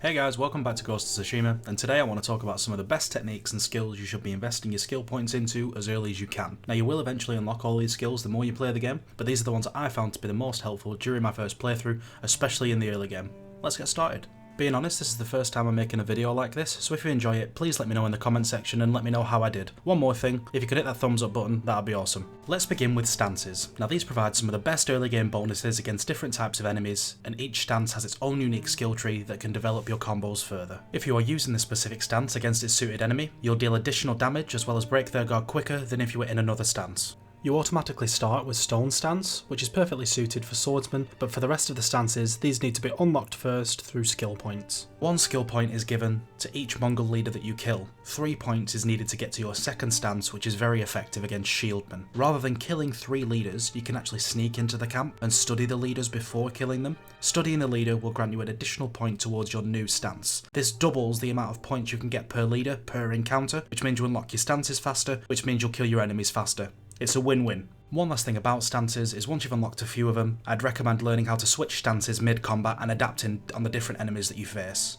Hey guys, welcome back to Ghost of Tsushima, and today I want to talk about some of the best techniques and skills you should be investing your skill points into as early as you can. Now you will eventually unlock all these skills the more you play the game, but these are the ones that I found to be the most helpful during my first playthrough, especially in the early game. Let's get started. Being honest, this is the first time I'm making a video like this, so if you enjoy it, please let me know in the comment section and let me know how I did. One more thing, if you could hit that thumbs up button, that'd be awesome. Let's begin with stances. Now these provide some of the best early game bonuses against different types of enemies, and each stance has its own unique skill tree that can develop your combos further. If you are using this specific stance against its suited enemy, you'll deal additional damage as well as break their guard quicker than if you were in another stance. You automatically start with Stone Stance, which is perfectly suited for swordsmen, but for the rest of the stances, these need to be unlocked first through skill points. 1 skill point is given to each Mongol leader that you kill. 3 points is needed to get to your second stance, which is very effective against shieldmen. Rather than killing 3 leaders, you can actually sneak into the camp and study the leaders before killing them. Studying the leader will grant you an additional point towards your new stance. This doubles the amount of points you can get per leader per encounter, which means you unlock your stances faster, which means you'll kill your enemies faster. It's a win-win. One last thing about stances is once you've unlocked a few of them, I'd recommend learning how to switch stances mid-combat and adapting on the different enemies that you face.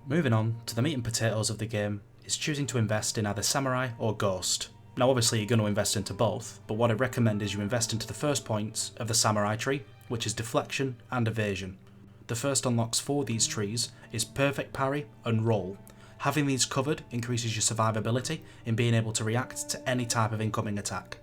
Moving on to the meat and potatoes of the game is choosing to invest in either Samurai or Ghost. Now obviously you're going to invest into both, but what I recommend is you invest into the first points of the Samurai tree, which is deflection and evasion. The first unlocks for these trees is perfect parry and roll. Having these covered increases your survivability in being able to react to any type of incoming attack.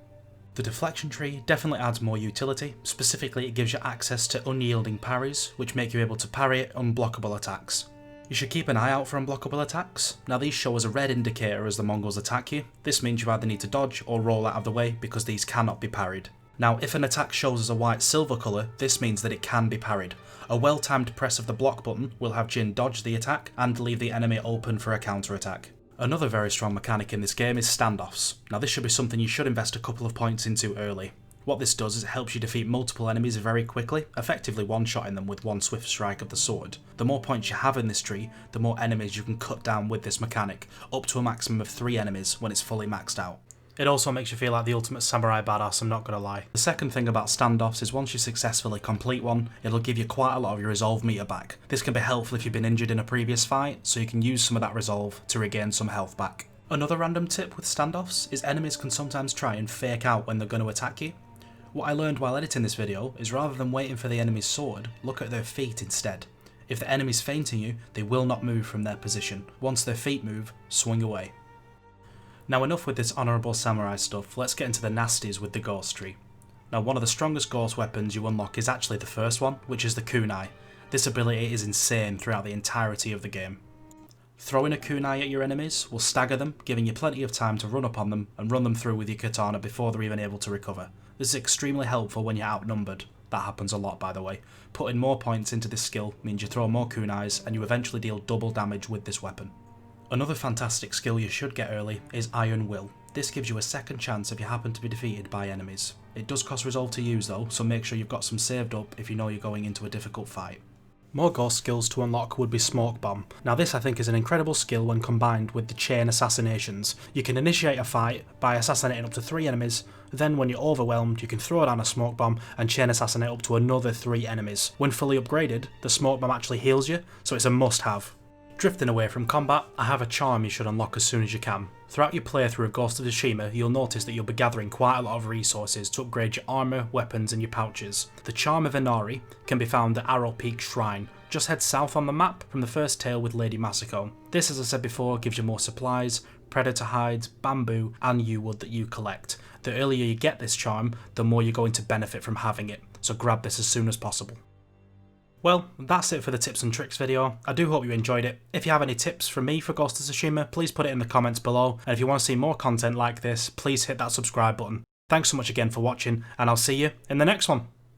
The deflection tree definitely adds more utility. Specifically, it gives you access to unyielding parries, which make you able to parry unblockable attacks. You should keep an eye out for unblockable attacks. Now these show as a red indicator as the Mongols attack you. This means you either need to dodge or roll out of the way because these cannot be parried. Now if an attack shows as a white-silver colour, this means that it can be parried. A well-timed press of the block button will have Jin dodge the attack and leave the enemy open for a counter-attack. Another very strong mechanic in this game is standoffs. Now this should be something you should invest a couple of points into early. What this does is it helps you defeat multiple enemies very quickly, effectively one-shotting them with one swift strike of the sword. The more points you have in this tree, the more enemies you can cut down with this mechanic, up to a maximum of 3 enemies when it's fully maxed out. It also makes you feel like the ultimate samurai badass, I'm not gonna lie. The second thing about standoffs is once you successfully complete one, it'll give you quite a lot of your resolve meter back. This can be helpful if you've been injured in a previous fight, so you can use some of that resolve to regain some health back. Another random tip with standoffs is enemies can sometimes try and fake out when they're going to attack you. What I learned while editing this video is rather than waiting for the enemy's sword, look at their feet instead. If the enemy's feinting you, they will not move from their position. Once their feet move, swing away. Now enough with this honourable samurai stuff, let's get into the nasties with the ghost tree. Now one of the strongest ghost weapons you unlock is actually the first one, which is the kunai. This ability is insane throughout the entirety of the game. Throwing a kunai at your enemies will stagger them, giving you plenty of time to run up on them and run them through with your katana before they're even able to recover. This is extremely helpful when you're outnumbered. That happens a lot, by the way. Putting more points into this skill means you throw more kunais and you eventually deal double damage with this weapon. Another fantastic skill you should get early is Iron Will. This gives you a second chance if you happen to be defeated by enemies. It does cost resolve to use though, so make sure you've got some saved up if you know you're going into a difficult fight. More ghost skills to unlock would be Smoke Bomb. Now this I think is an incredible skill when combined with the chain assassinations. You can initiate a fight by assassinating up to 3 enemies, then when you're overwhelmed you can throw down a smoke bomb and chain assassinate up to another 3 enemies. When fully upgraded, the smoke bomb actually heals you, so it's a must-have. Drifting away from combat, I have a charm you should unlock as soon as you can. Throughout your playthrough of Ghost of Tsushima, you'll notice that you'll be gathering quite a lot of resources to upgrade your armour, weapons and your pouches. The Charm of Inari can be found at Arrow Peak Shrine. Just head south on the map from the first tale with Lady Masako. This, as I said before, gives you more supplies, predator hides, bamboo and yew wood that you collect. The earlier you get this charm, the more you're going to benefit from having it, so grab this as soon as possible. Well, that's it for the tips and tricks video. I do hope you enjoyed it. If you have any tips from me for Ghost of Tsushima, please put it in the comments below. And if you want to see more content like this, please hit that subscribe button. Thanks so much again for watching, and I'll see you in the next one.